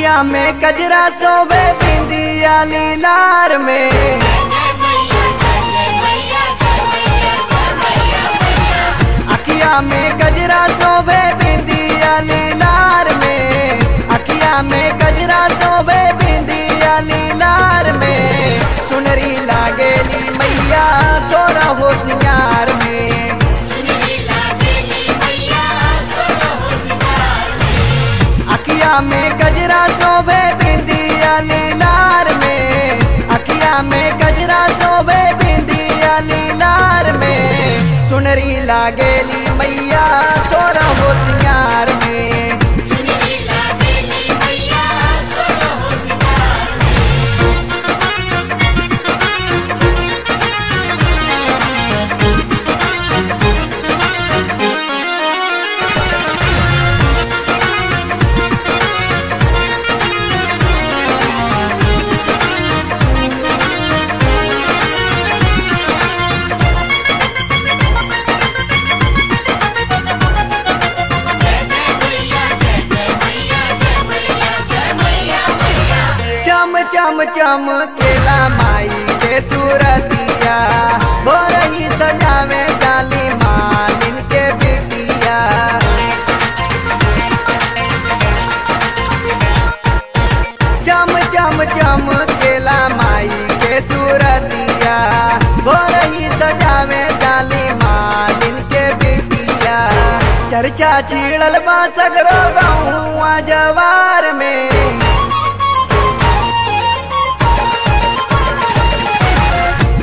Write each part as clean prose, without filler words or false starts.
अखिया में गजरा सोवे बिंदिया लीलार में। अखिया में गजरा सोवे बिंदिया लीलार में। अखिया में गजरा सोवे बिंदिया लीलार में। सुनरी लागेली मैया तोरा हो सिंगार में। अखिया में गजरा सोवे बिंदिया लीलार में। अखिया में गजरा सोवे बिंदिया लीलार में। सुनरी लागेली मैया तोरा हो सिंगार में। चम चम केला माई के सूरतिया। भोरही सजावे जाली मालिन के बिटिया। चम चम चम केला माई के सूरतिया। भोरही सजावे जाली मालिन के बिटिया। चर्चा छिड़ल बा सगरो गौआ जवार में।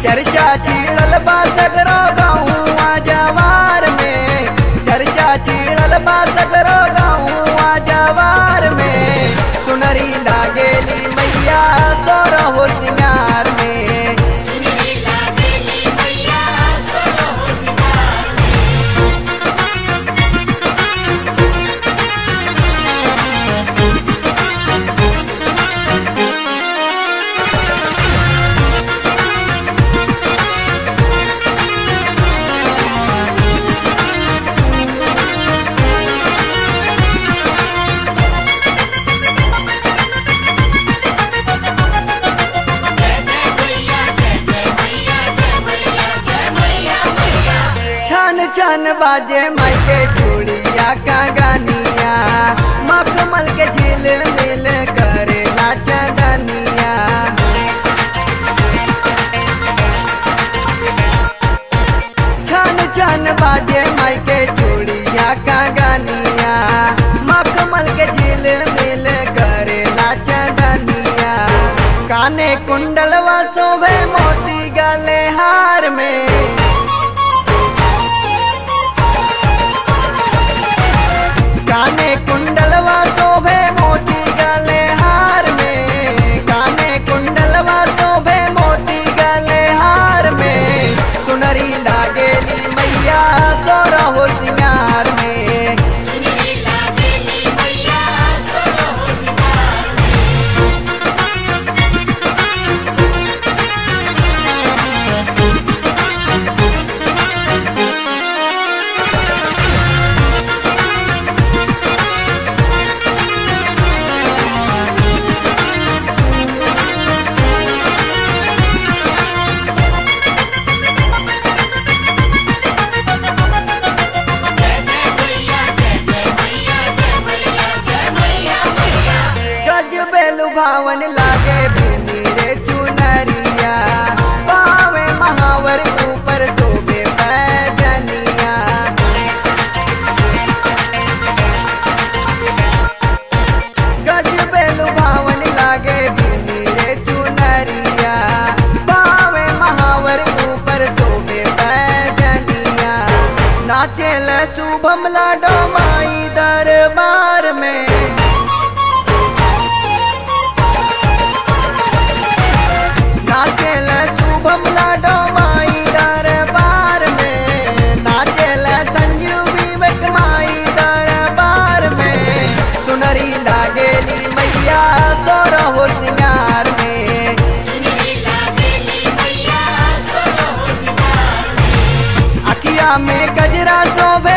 चर्चा छिड़ल बा सगरो गौआ जवार में। चर्चा छिड़ल बा सगरो गौआ जवार में। सुनरी लागेली मैया तोरा हो सिंगार में। छन बाजे माई के चूड़िया का गानिया। मखमल के झिल मिल करे नाचनिया। छन छन बाजे माई के चूड़िया का गानिया। मखमल के झिल मिल करे नाचनिया। काने कुंडलवा शोभे मोती गले हार में। काने कुंडलवा शोभे मोती गले हार में। काने कुंडलवा शोभे मोती गले हार में। सुनरी लागेली मैया तोरा हो सिंगार में। भावन लागे बिनी रे चुनरिया। पावे महावर ऊपर शोभे पैजनिया। गजबे लुभावन लागे बिनी रे चुनरिया। पावे महावर ऊपर शोभे पैजनिया। नाचेल शुभम लाडो माई दरबार में। नाचेल शुभम लाडो माई दरबार में। नाचेल संजू विवेक माई दरबार में। सुनरी लागेली मैया तोरा हो सिंगार में। अखिया में गजरा शोभे